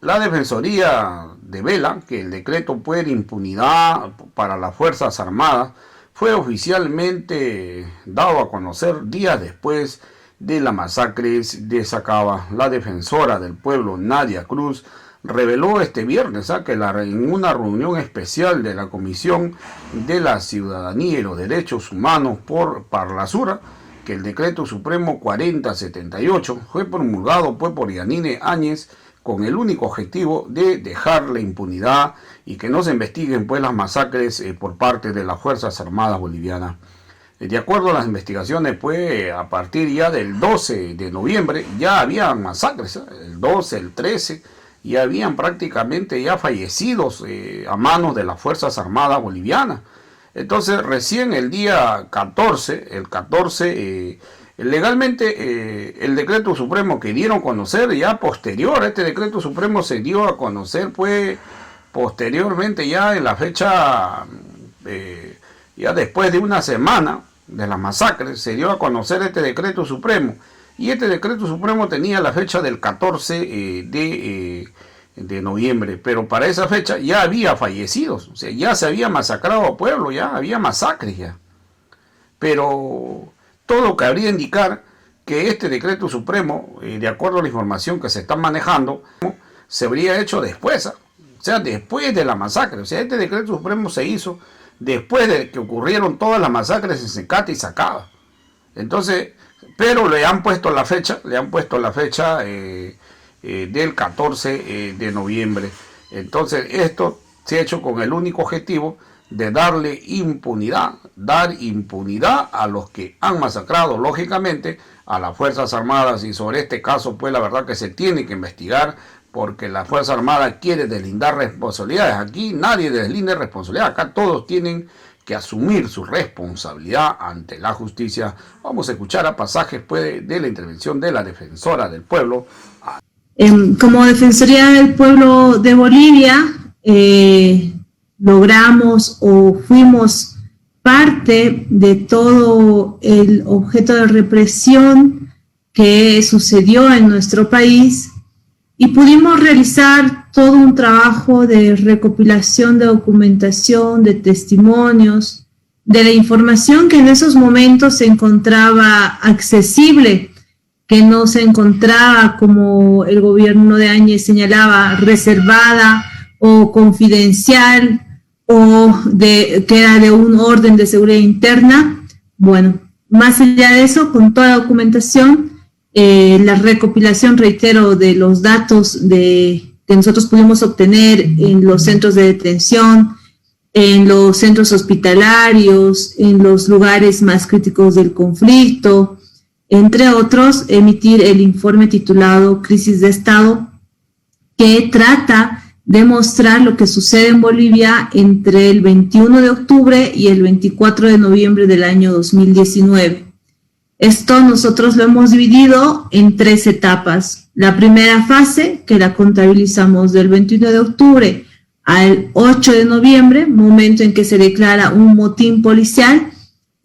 La Defensoría devela que el decreto de impunidad para las Fuerzas Armadas fue oficialmente dado a conocer días después de la masacre de Sacaba. La defensora del pueblo, Nadia Cruz, reveló este viernes que en una reunión especial de la Comisión de la Ciudadanía y los Derechos Humanos por Parlasura, que el decreto supremo 4078 fue promulgado por Yanine Áñez con el único objetivo de dejar la impunidad y que no se investiguen las masacres por parte de las Fuerzas Armadas bolivianas. De acuerdo a las investigaciones, a partir ya del 12 de noviembre ya habían masacres, el 12, el 13, y habían prácticamente ya fallecidos a manos de las Fuerzas Armadas bolivianas. Entonces recién el día 14, legalmente el decreto supremo que dieron a conocer ya posterior, este decreto supremo se dio a conocer posteriormente ya en la fecha, ya después de una semana de la masacre, se dio a conocer este decreto supremo. Y este decreto supremo tenía la fecha del 14 de noviembre, pero para esa fecha ya había fallecidos, o sea, ya se había masacrado a pueblo, ya había masacres ya. Pero todo cabría indicar que este decreto supremo, de acuerdo a la información que se está manejando, se habría hecho después, o sea, después de la masacre. O sea, este decreto supremo se hizo después de que ocurrieron todas las masacres en Secata y Sacaba. Entonces, pero le han puesto la fecha, del 14 de noviembre. Entonces, esto se ha hecho con el único objetivo de dar impunidad a los que han masacrado, lógicamente, a las Fuerzas Armadas. Y sobre este caso, la verdad que se tiene que investigar, porque la Fuerza Armada quiere deslindar responsabilidades. Aquí nadie deslinda responsabilidad, acá todos tienen que asumir su responsabilidad ante la justicia. Vamos a escuchar a pasajes de la intervención de la Defensora del Pueblo. Como Defensoría del Pueblo de Bolivia, logramos o fuimos parte de todo el objeto de represión que sucedió en nuestro país y pudimos realizar todo un trabajo de recopilación de documentación, de testimonios, de la información que en esos momentos se encontraba accesible, que no se encontraba, como el gobierno de Áñez señalaba, reservada o confidencial, o que era de un orden de seguridad interna. Bueno, más allá de eso, con toda la documentación, la recopilación, reitero, de los datos que nosotros pudimos obtener en los centros de detención, en los centros hospitalarios, en los lugares más críticos del conflicto, entre otros, emitir el informe titulado Crisis de Estado, que trata de mostrar lo que sucede en Bolivia entre el 21 de octubre y el 24 de noviembre del año 2019. Esto nosotros lo hemos dividido en 3 etapas. La primera fase, que la contabilizamos del 21 de octubre al 8 de noviembre, momento en que se declara un motín policial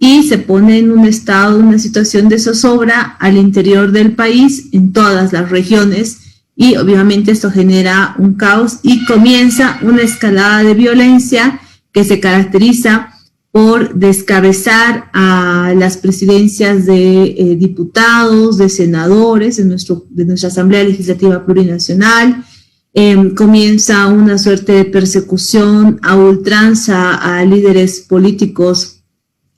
y se pone en un estado, una situación de zozobra al interior del país, en todas las regiones, y obviamente esto genera un caos y comienza una escalada de violencia que se caracteriza por descabezar a las presidencias de diputados, de senadores de nuestra Asamblea Legislativa Plurinacional. Comienza una suerte de persecución a ultranza a líderes políticos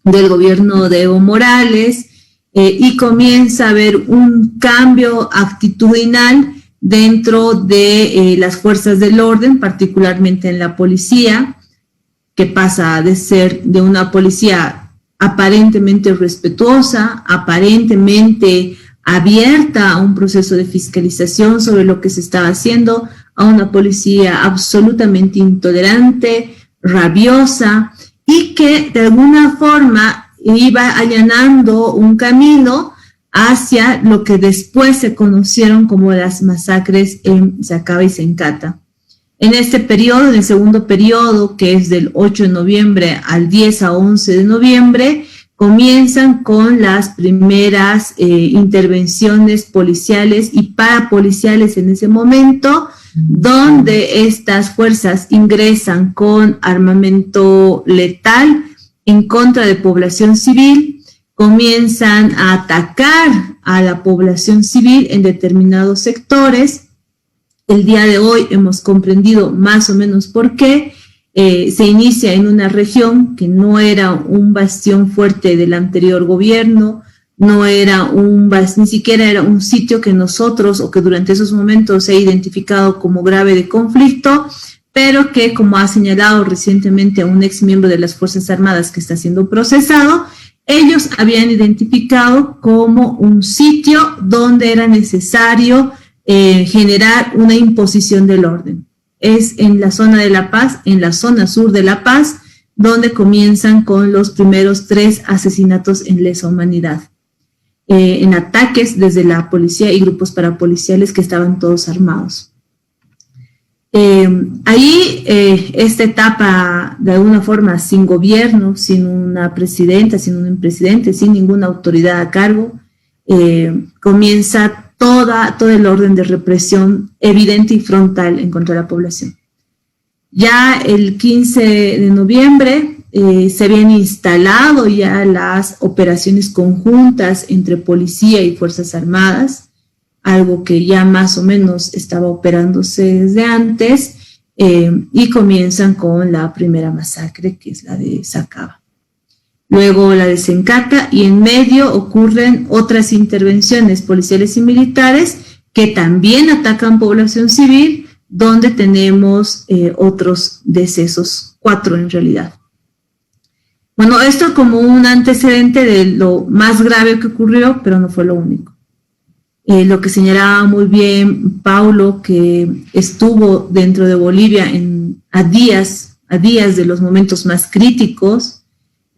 del gobierno de Evo Morales, y comienza a haber un cambio actitudinal dentro de las fuerzas del orden, particularmente en la policía, que pasa de ser de una policía aparentemente respetuosa, aparentemente abierta a un proceso de fiscalización sobre lo que se estaba haciendo, a una policía absolutamente intolerante, rabiosa, y que de alguna forma iba allanando un camino hacia lo que después se conocieron como las masacres en Sacaba y Secata. En este periodo, en el segundo periodo, que es del 8 de noviembre al 10 a 11 de noviembre, comienzan con las primeras intervenciones policiales y parapoliciales en ese momento, donde estas fuerzas ingresan con armamento letal en contra de población civil, comienzan a atacar a la población civil en determinados sectores. El día de hoy hemos comprendido más o menos por qué. Se inicia en una región que no era un bastión fuerte del anterior gobierno, no era ni siquiera era un sitio que nosotros o que durante esos momentos se ha identificado como grave de conflicto, pero que, como ha señalado recientemente un ex miembro de las Fuerzas Armadas que está siendo procesado, ellos habían identificado como un sitio donde era necesario generar una imposición del orden. Es en la zona de La Paz, en la zona sur de La Paz, donde comienzan con los primeros 3 asesinatos en lesa humanidad, en ataques desde la policía y grupos parapoliciales que estaban todos armados. Ahí esta etapa, de alguna forma, sin gobierno, sin una presidenta, sin un presidente, sin ninguna autoridad a cargo, comienza todo el orden de represión evidente y frontal en contra de la población. Ya el 15 de noviembre se habían instalado ya las operaciones conjuntas entre policía y Fuerzas Armadas, algo que ya más o menos estaba operándose desde antes, y comienzan con la primera masacre, que es la de Sacaba. Luego la de Sencata, y en medio ocurren otras intervenciones policiales y militares que también atacan población civil, donde tenemos otros decesos, 4 en realidad. Bueno, esto como un antecedente de lo más grave que ocurrió, pero no fue lo único. Lo que señalaba muy bien Paulo, que estuvo dentro de Bolivia a días de los momentos más críticos,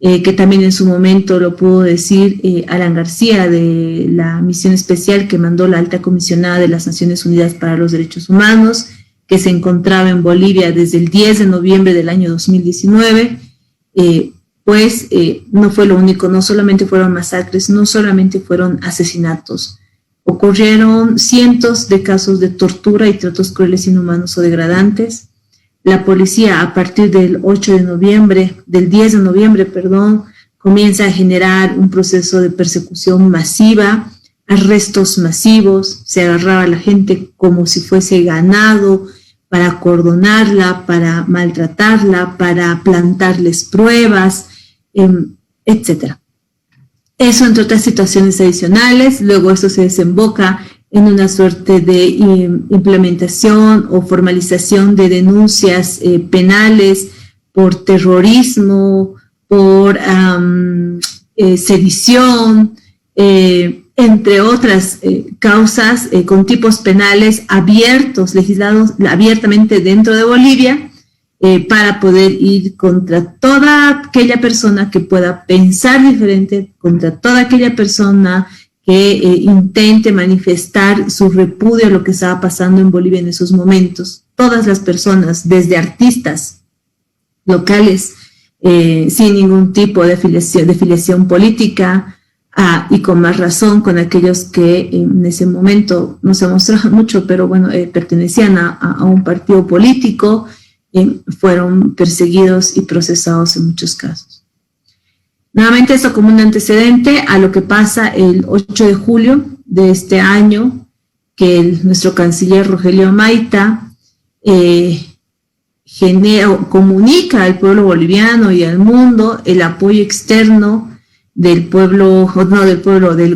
que también en su momento lo pudo decir Alan García, de la misión especial que mandó la Alta Comisionada de las Naciones Unidas para los Derechos Humanos, que se encontraba en Bolivia desde el 10 de noviembre del año 2019, no fue lo único, no solamente fueron masacres, no solamente fueron asesinatos, ocurrieron cientos de casos de tortura y tratos crueles, inhumanos o degradantes. La policía, a partir del 10 de noviembre, comienza a generar un proceso de persecución masiva, arrestos masivos, se agarraba a la gente como si fuese ganado para acordonarla, para maltratarla, para plantarles pruebas, etc. Eso entre otras situaciones adicionales. Luego eso se desemboca en una suerte de implementación o formalización de denuncias penales por terrorismo, por sedición, entre otras causas con tipos penales abiertos, legislados abiertamente dentro de Bolivia, para poder ir contra toda aquella persona que pueda pensar diferente, contra toda aquella persona que intente manifestar su repudio a lo que estaba pasando en Bolivia en esos momentos. Todas las personas, desde artistas locales, sin ningún tipo de filiación política, y con más razón con aquellos que en ese momento no se mostraban mucho, pero bueno, pertenecían a un partido político, fueron perseguidos y procesados en muchos casos. Nuevamente esto como un antecedente a lo que pasa el 8 de julio de este año, que nuestro canciller Rogelio Maita comunica al pueblo boliviano y al mundo el apoyo externo del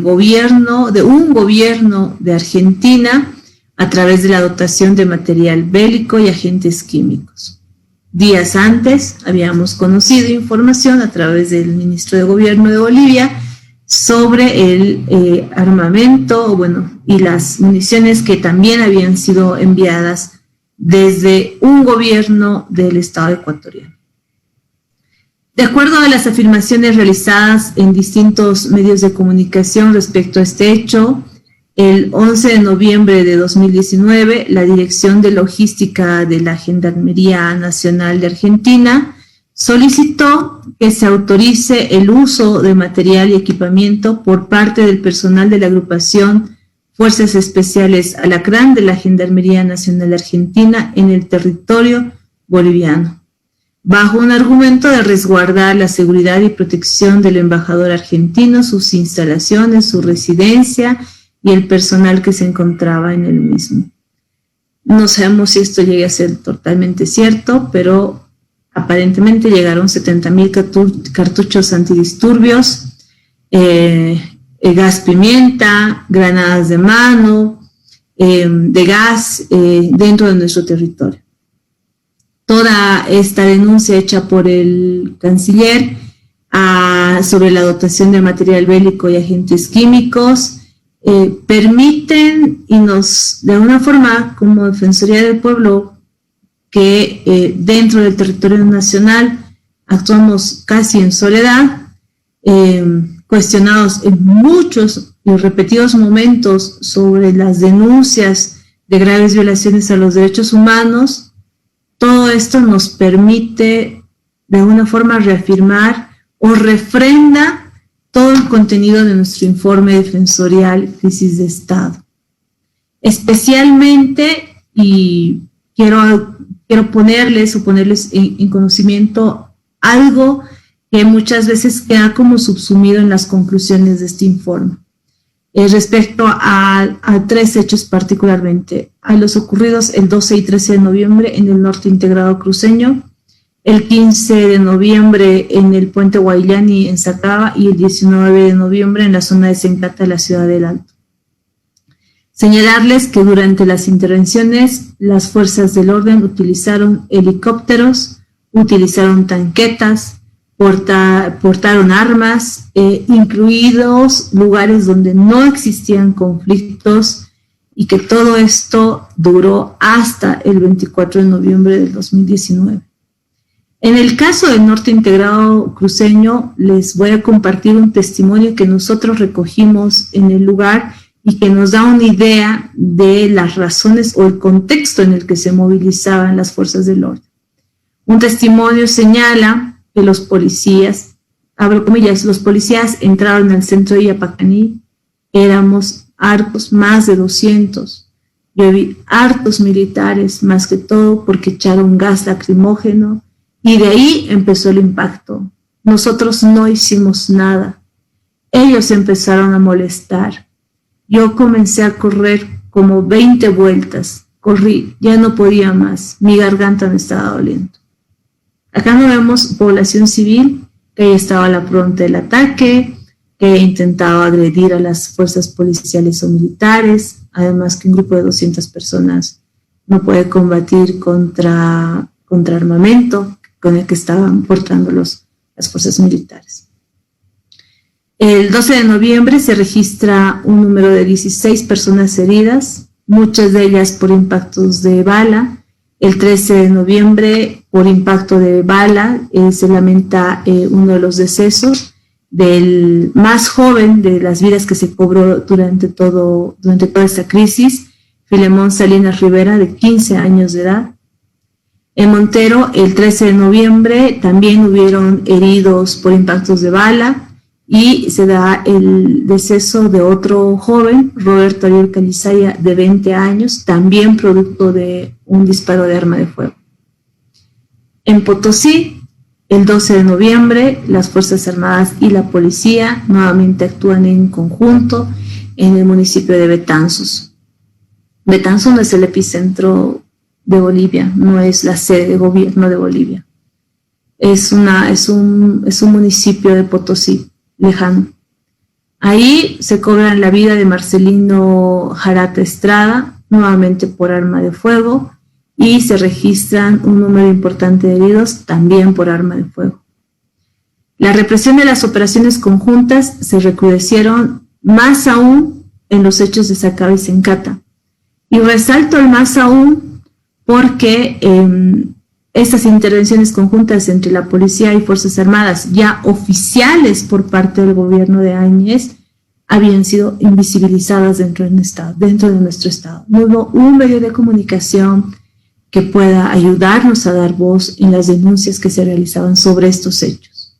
gobierno, de un gobierno de Argentina, a través de la dotación de material bélico y agentes químicos. Días antes habíamos conocido información a través del ministro de Gobierno de Bolivia sobre el armamento, y las municiones que también habían sido enviadas desde un gobierno del Estado ecuatoriano. De acuerdo a las afirmaciones realizadas en distintos medios de comunicación respecto a este hecho, el 11 de noviembre de 2019, la Dirección de Logística de la Gendarmería Nacional de Argentina solicitó que se autorice el uso de material y equipamiento por parte del personal de la agrupación Fuerzas Especiales Alacrán de la Gendarmería Nacional Argentina en el territorio boliviano, bajo un argumento de resguardar la seguridad y protección del embajador argentino, sus instalaciones, su residencia y el personal que se encontraba en el mismo. No sabemos si esto llegue a ser totalmente cierto, pero aparentemente llegaron 70.000 cartuchos antidisturbios, gas pimienta, granadas de mano, de gas dentro de nuestro territorio. Toda esta denuncia hecha por el canciller sobre la dotación de material bélico y agentes químicos permiten y nos, de alguna forma, como Defensoría del Pueblo, que dentro del territorio nacional actuamos casi en soledad, cuestionados en muchos y repetidos momentos sobre las denuncias de graves violaciones a los derechos humanos. Todo esto nos permite de alguna forma reafirmar o refrenda todo el contenido de nuestro informe defensorial Crisis de Estado. Especialmente, y quiero ponerles en conocimiento algo que muchas veces queda como subsumido en las conclusiones de este informe. Respecto a tres hechos particularmente, a los ocurridos el 12 y 13 de noviembre en el norte integrado cruceño, el 15 de noviembre en el puente Guayllani en Sacaba y el 19 de noviembre en la zona de Sencata de la ciudad del Alto. Señalarles que durante las intervenciones las fuerzas del orden utilizaron helicópteros, utilizaron tanquetas, portaron armas, incluidos lugares donde no existían conflictos, y que todo esto duró hasta el 24 de noviembre del 2019. En el caso del norte integrado cruceño, les voy a compartir un testimonio que nosotros recogimos en el lugar y que nos da una idea de las razones o el contexto en el que se movilizaban las fuerzas del orden. Un testimonio señala que los policías, abro comillas, los policías entraron al centro de Yapacaní, éramos hartos, más de 200. Yo vi hartos militares, más que todo porque echaron gas lacrimógeno, y de ahí empezó el impacto. Nosotros no hicimos nada. Ellos empezaron a molestar. Yo comencé a correr como 20 vueltas. Corrí, ya no podía más. Mi garganta me estaba doliendo. Acá no vemos población civil que ya estaba a la pronta del ataque, que intentaba agredir a las fuerzas policiales o militares. Además que un grupo de 200 personas no puede combatir contra armamento con el que estaban portando las fuerzas militares. El 12 de noviembre se registra un número de 16 personas heridas, muchas de ellas por impactos de bala. El 13 de noviembre, por impacto de bala, se lamenta uno de los decesos del más joven de las vidas que se cobró durante toda esta crisis, Filemón Salinas Rivera, de 15 años de edad. En Montero, el 13 de noviembre, también hubieron heridos por impactos de bala y se da el deceso de otro joven, Roberto Ariel Calizaya, de 20 años, también producto de un disparo de arma de fuego. En Potosí, el 12 de noviembre, las Fuerzas Armadas y la policía nuevamente actúan en conjunto en el municipio de Betanzos. Betanzos no es el epicentro de Bolivia, no es la sede de gobierno de Bolivia. Es un municipio de Potosí, lejano. Ahí se cobran la vida de Marcelino Jarata Estrada, nuevamente por arma de fuego, y se registran un número importante de heridos también por arma de fuego. La represión de las operaciones conjuntas se recrudecieron más aún en los hechos de Sacaba y Sencata. Y resalto el más aún porque estas intervenciones conjuntas entre la policía y Fuerzas Armadas, ya oficiales por parte del gobierno de Áñez, habían sido invisibilizadas dentro de nuestro Estado. No hubo un medio de comunicación que pueda ayudarnos a dar voz en las denuncias que se realizaban sobre estos hechos.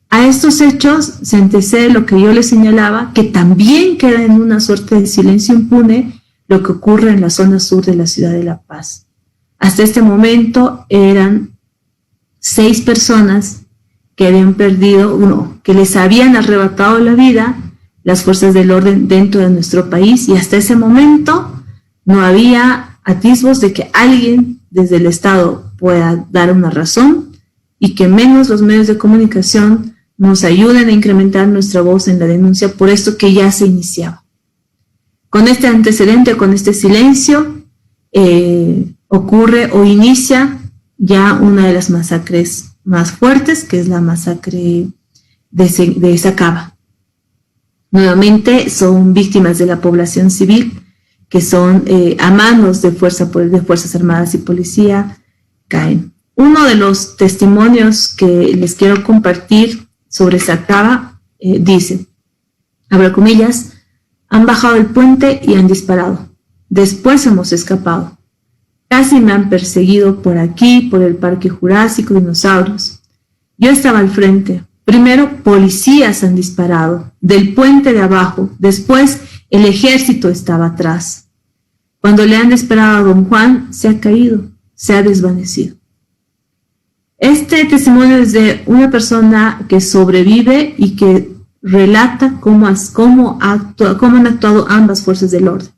A estos hechos se antecede lo que yo les señalaba, que también queda en una suerte de silencio impune lo que ocurre en la zona sur de la ciudad de La Paz. Hasta este momento eran 6 personas que habían perdido, que les habían arrebatado la vida las fuerzas del orden dentro de nuestro país, y hasta ese momento no había atisbos de que alguien desde el Estado pueda dar una razón, y que menos los medios de comunicación nos ayuden a incrementar nuestra voz en la denuncia por esto que ya se iniciaba. Con este antecedente, con este silencio, ocurre o inicia ya una de las masacres más fuertes, que es la masacre de Sacaba. Nuevamente son víctimas de la población civil, que son a manos de Fuerzas Armadas y Policía, caen. Uno de los testimonios que les quiero compartir sobre Sacaba dice, abro comillas, han bajado el puente y han disparado. Después hemos escapado. Casi me han perseguido por aquí, por el Parque Jurásico, dinosaurios. Yo estaba al frente. Primero, policías han disparado del puente de abajo. Después, el ejército estaba atrás. Cuando le han disparado a don Juan, se ha caído, se ha desvanecido. Este testimonio es de una persona que sobrevive y que relata cómo han actuado ambas fuerzas del orden.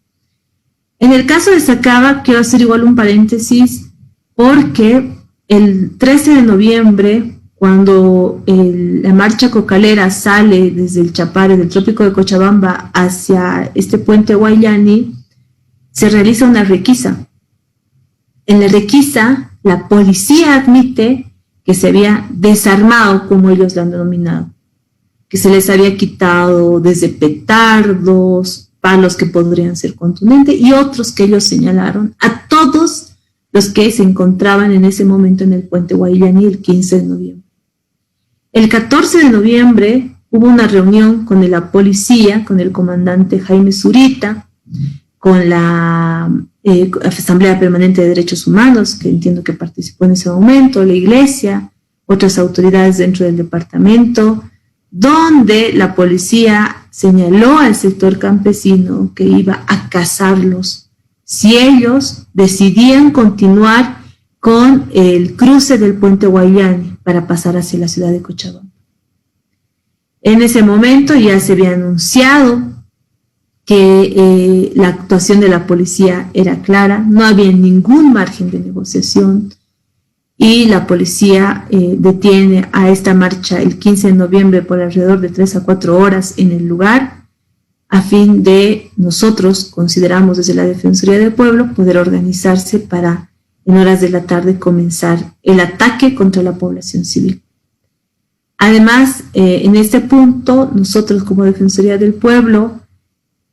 En el caso de Sacaba, quiero hacer igual un paréntesis, porque el 13 de noviembre, cuando la marcha cocalera sale desde el Chapare, del trópico de Cochabamba, hacia este puente Guayani, se realiza una requisa. En la requisa, la policía admite que se había desarmado, como ellos lo han denominado, que se les había quitado desde petardos, palos que podrían ser contundentes y otros que ellos señalaron a todos los que se encontraban en ese momento en el puente Guayani el 15 de noviembre. El 14 de noviembre hubo una reunión con la policía, con el comandante Jaime Zurita, con la Asamblea Permanente de Derechos Humanos, que entiendo que participó en ese momento, la iglesia, otras autoridades dentro del departamento, donde la policía señaló al sector campesino que iba a cazarlos si ellos decidían continuar con el cruce del puente Guayani para pasar hacia la ciudad de Cochabamba. En ese momento ya se había anunciado que la actuación de la policía era clara, no había ningún margen de negociación, y la policía detiene a esta marcha el 15 de noviembre por alrededor de 3 a 4 horas en el lugar, a fin de nosotros, consideramos desde la Defensoría del Pueblo, poder organizarse para en horas de la tarde comenzar el ataque contra la población civil. Además, en este punto, nosotros como Defensoría del Pueblo,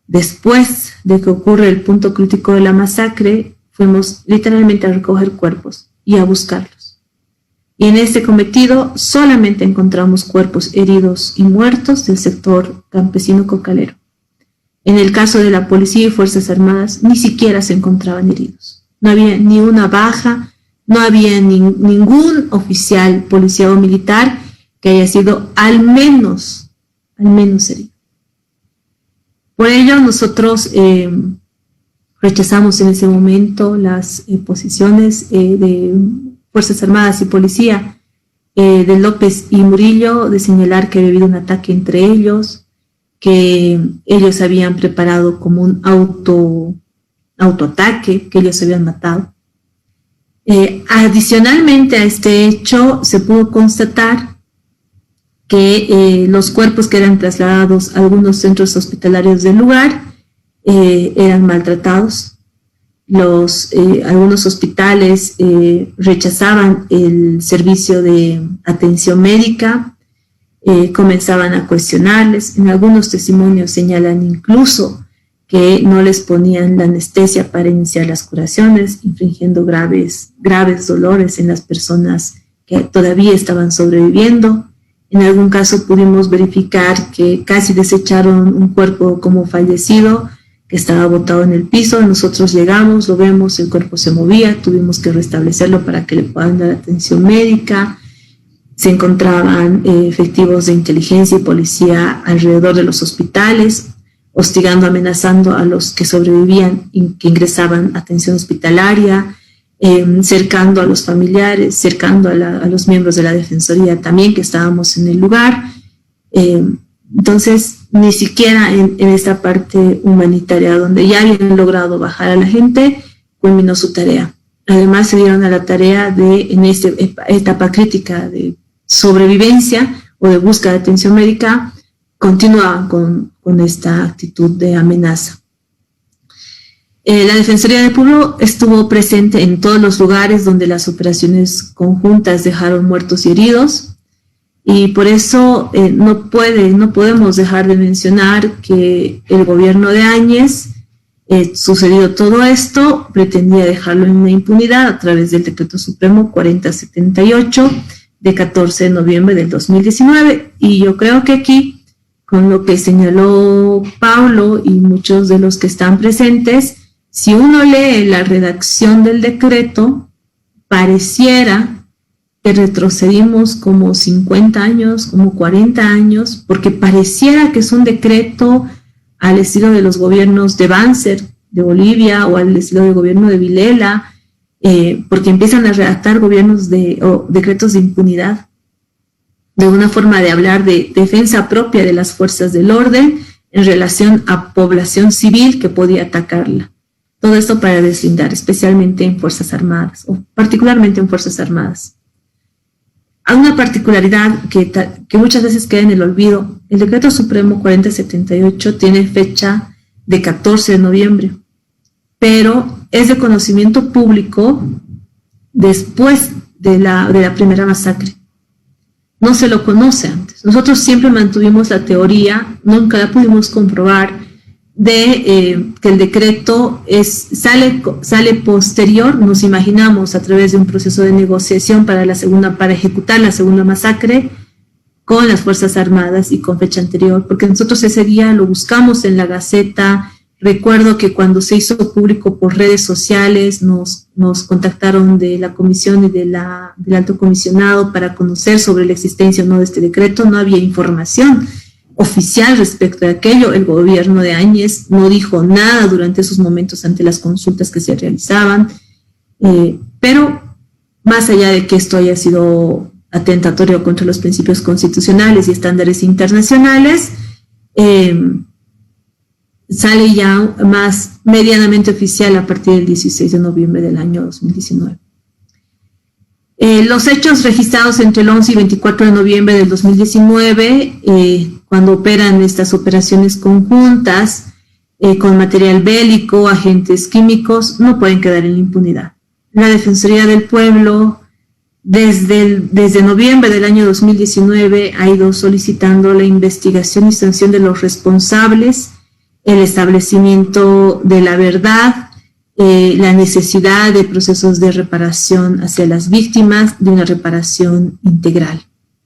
después de que ocurre el punto crítico de la masacre, fuimos literalmente a recoger cuerpos y a buscarlos. Y en este cometido solamente encontramos cuerpos heridos y muertos del sector campesino cocalero. En el caso de la policía y Fuerzas Armadas, ni siquiera se encontraban heridos. No había ni una baja, no había ningún oficial, policía o militar que haya sido al menos herido. Por ello, nosotros rechazamos en ese momento las posiciones de Fuerzas Armadas y Policía de López y Murillo de señalar que había habido un ataque entre ellos, que ellos habían preparado como un autoataque, que ellos se habían matado. Adicionalmente a este hecho, se pudo constatar que los cuerpos que eran trasladados a algunos centros hospitalarios del lugar eran maltratados. Algunos hospitales rechazaban el servicio de atención médica, comenzaban a cuestionarles. En algunos testimonios señalan incluso que no les ponían la anestesia para iniciar las curaciones, infringiendo graves dolores en las personas que todavía estaban sobreviviendo. En algún caso pudimos verificar que casi desecharon un cuerpo como fallecido, que estaba botado en el piso. Nosotros llegamos, lo vemos, el cuerpo se movía, tuvimos que restablecerlo para que le puedan dar atención médica. Se encontraban efectivos de inteligencia y policía alrededor de los hospitales, hostigando, amenazando a los que sobrevivían y que ingresaban a atención hospitalaria, cercando a los familiares, cercando a los miembros de la Defensoría también que estábamos en el lugar. Entonces, ni siquiera en esta parte humanitaria, donde ya habían logrado bajar a la gente, culminó su tarea. Además, se dieron a la tarea de, en esta etapa crítica de sobrevivencia o de búsqueda de atención médica, continuaban con esta actitud de amenaza. La Defensoría del Pueblo estuvo presente en todos los lugares donde las operaciones conjuntas dejaron muertos y heridos, y por eso no podemos dejar de mencionar que el gobierno de Áñez, sucedido todo esto, pretendía dejarlo en la impunidad a través del Decreto Supremo 4078 de 14 de noviembre del 2019. Y yo creo que aquí, con lo que señaló Pablo y muchos de los que están presentes, si uno lee la redacción del decreto, pareciera que retrocedimos como 50 años, como 40 años, porque pareciera que es un decreto al estilo de los gobiernos de Banzer, de Bolivia, o al estilo del gobierno de Vilela, porque empiezan a redactar decretos de impunidad, de una forma de hablar de defensa propia de las fuerzas del orden en relación a población civil que podía atacarla. Todo esto para deslindar, especialmente en Fuerzas Armadas, o particularmente en Fuerzas Armadas. Hay una particularidad que muchas veces queda en el olvido. El Decreto Supremo 4078 tiene fecha de 14 de noviembre, pero es de conocimiento público después de la primera masacre. No se lo conoce antes. Nosotros siempre mantuvimos la teoría, nunca la pudimos comprobar, de que el decreto sale posterior, nos imaginamos, a través de un proceso de negociación para ejecutar la segunda masacre con las Fuerzas Armadas y con fecha anterior, porque nosotros ese día lo buscamos en la Gaceta. Recuerdo que cuando se hizo público por redes sociales nos contactaron de la comisión y del alto comisionado para conocer sobre la existencia o no de este decreto. No había información oficial respecto de aquello. El gobierno de Áñez no dijo nada durante esos momentos ante las consultas que se realizaban, pero más allá de que esto haya sido atentatorio contra los principios constitucionales y estándares internacionales, sale ya más medianamente oficial a partir del 16 de noviembre del año 2019. Los hechos registrados entre el 11 y 24 de noviembre del 2019, cuando operan estas operaciones conjuntas con material bélico, agentes químicos, no pueden quedar en la impunidad. La Defensoría del Pueblo, desde noviembre del año 2019, ha ido solicitando la investigación y sanción de los responsables, el establecimiento de la verdad, la necesidad de procesos de reparación hacia las víctimas, de una reparación integral.